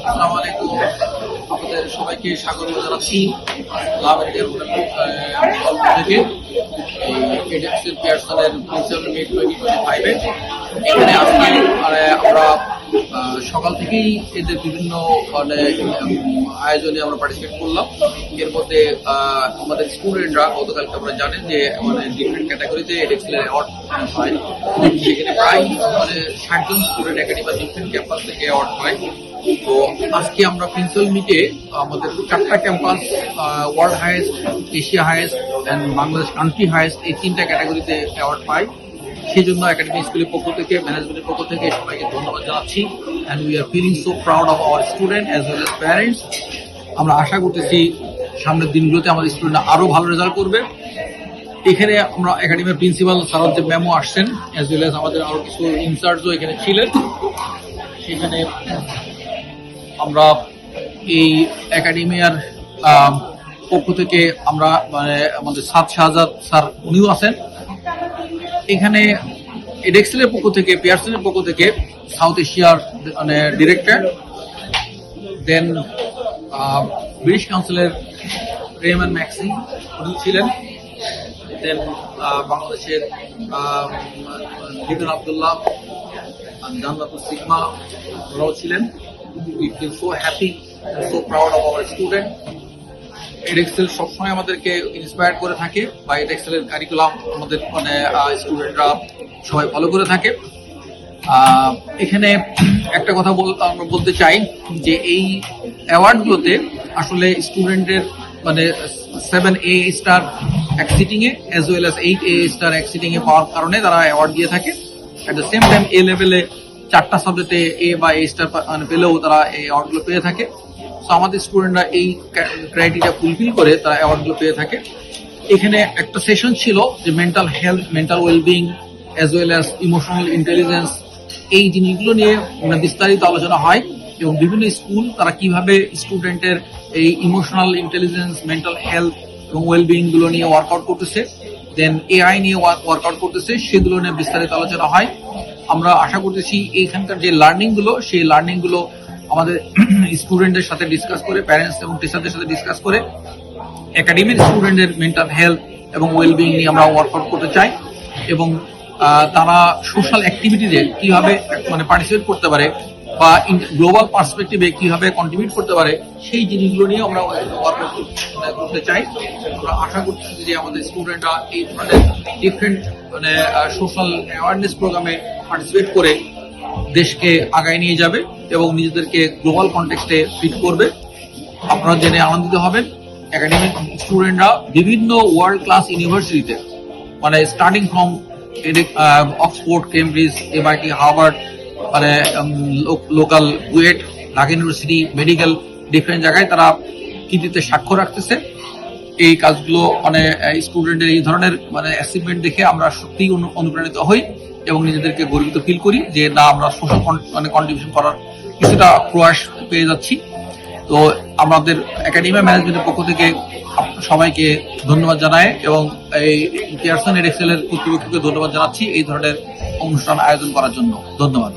আসসালামু আলাইকুম। আপনাদের সবাইকে স্বাগত জানাচ্ছি লাভ ইন্ডিয়ার থেকে এই এডেক্সেল পিয়ারসনের প্রিন্সিপাল মিট 2025-এ এখানে আজকে আমরা সকাল থেকেই এদের বিভিন্ন আয়োজনে আমরা পার্টিসিপেট করলাম। এর মধ্যে আমাদের স্টুডেন্টরা গতকালকে আপনারা জানেন যে ডিফারেন্ট ক্যাটাগরিতে এডেক্সেল অ্যাওয়ার্ড পায়। সেখানে প্রায় 60 জন স্টুডেন্ট একাডেমি বা ডিফারেন্ট ক্যাম্পাস থেকে অ্যাওয়ার্ড পায়। তো আজকে আমরা প্রিন্সিপাল মিটে আমাদের 4টা campus world highest, Asia highest and Bangladesh country highest এই 3টা ক্যাটাগরিতে অ্যাওয়ার্ড পাই। সেই জন্য একাডেমি স্কুলের পক্ষ থেকে, ম্যানেজমেন্টের পক্ষ থেকে সবাইকে ধন্যবাদ জানাচ্ছি। And we are feeling so proud of our student as well as parents. আমরা আশা করতেছি সামনের দিনগুলোতে আমাদের স্টুডেন্টরা আরও ভালো রেজাল্ট করবে। এখানে আমরা একাডেমির প্রিন্সিপাল স্যার যে ম্যামও আসছেন, অ্যাজ ওয়েল এজ আমাদের আরও কিছু ইনচার্জও এখানে ছিলেন। সেখানে আমরা এই একাডেমিয়ার পক্ষ থেকে আমরা আমাদের সাদ শাহজাদ স্যার উনিও আছেন এখানে। এডেক্সেলের পক্ষ থেকে, পিয়ারসনের পক্ষ থেকে সাউথ এশিয়ার ডিরেক্টর, দেন ব্রিটিশ কাউন্সিলের রেহমান ম্যাক্সি উনি ছিলেন, দেন বাংলাদেশের লিটন আবদুল্লাহ, জান্নাতুল সিগমা ওরাও ছিলেন। We feel so happy and so proud of our student. Edexcel সবসময় আমাদেরকে ইন্সপায়ার করে থাকে বা এডেক্সেলের কারিকুলাম আমাদের স্টুডেন্টরা সবাই ফলো করে থাকে। এখানে একটা কথা আমরা বলতে চাই যে এই অ্যাওয়ার্ডগুলোতে আসলে স্টুডেন্টের 7A স্টার এক সিটিংয়ে as well as 8A star এক সিটিংয়ে পাওয়ার কারণে তারা অ্যাওয়ার্ড দিয়ে থাকে। At the same time A লেভেলে 4টা সাবজেক্টে এ বা এ স্টার পেলেও তারা এই অ্যাওয়ার্ডগুলো পেয়ে থাকে। তো আমাদের স্টুডেন্টরা এই ক্রাইটেরিয়া ফুলফিল করে তারা অ্যাওয়ার্ডগুলো পেয়ে থাকে। এখানে একটা সেশন ছিল যে mental health, mental wellbeing as well as emotional intelligence, এই জিনিসগুলো নিয়ে বিস্তারিত আলোচনা হয় এবং বিভিন্ন স্কুল তারা কিভাবে স্টুডেন্টের এই ইমোশনাল ইন্টেলিজেন্স, মেন্টাল হেলথ এবং ওয়েলবিং গুলো নিয়ে ওয়ার্কআউট করতেছে, দেন এআই নিয়ে ওয়ার্কআউট করতেছে, সেগুলো নিয়ে বিস্তারিত আলোচনা হয়। আমরা আশা করতেছি এইখানকার যে লার্নিংগুলো, সেই লার্নিংগুলো আমাদের স্টুডেন্টদের সাথে ডিসকাস করে, প্যারেন্টস এবং টিচারদের সাথে ডিসকাস করে একাডেমির স্টুডেন্টের মেন্টাল হেলথ এবং ওয়েলবিং নিয়ে আমরা ওয়ার্কআউট করতে চাই এবং তারা সোশ্যাল অ্যাক্টিভিটিতে কিভাবে পার্টিসিপেট করতে পারে বা গ্লোবাল পার্সপেক্টিভে কিভাবে কন্ট্রিবিউট করতে পারে, সেই জিনিসগুলো নিয়ে আমরা ওয়ার্কআউট করতে চাই। আমরা আশা করতেছি যে আমাদের স্টুডেন্টরা এই ধরনের ডিফারেন্ট সোশ্যাল অ্যাওয়ারনেস প্রোগ্রামে পার্টিসিপেট করে দেশকে আগায় নিয়ে যাবে এবং নিজেদেরকে গ্লোবাল কনটেক্সটে ফিট করবে। আপনারা জেনে আনন্দিত হবেন একাডেমিক স্টুডেন্টরা বিভিন্ন ওয়ার্ল্ড ক্লাস ইউনিভার্সিটিতে starting from Oxford, Cambridge, MIT, Harvard, local BUET, Dhaka university, medical, different জায়গায় তারা কৃতিত্বে স্বাক্ষর রাখতেছে। এই কাজগুলো স্টুডেন্টের এই ধরনের অ্যাচিভমেন্ট দেখে আমরা সত্যিই অনুপ্রাণিত হই এবং নিজেদেরকে গর্বিত ফিল করি যে না, আমরা সোশ্যাল কন্ট্রিবিউশন করার কিছুটা প্রয়াস পেয়ে যাচ্ছি। তো আমাদের একাডেমি ম্যানেজমেন্টের পক্ষ থেকে সবাইকে ধন্যবাদ জানাই এবং এই পিয়ারসন এডেক্সেলের কর্তৃপক্ষকে ধন্যবাদ জানাচ্ছি এই ধরনের অনুষ্ঠান আয়োজন করার জন্য। ধন্যবাদ।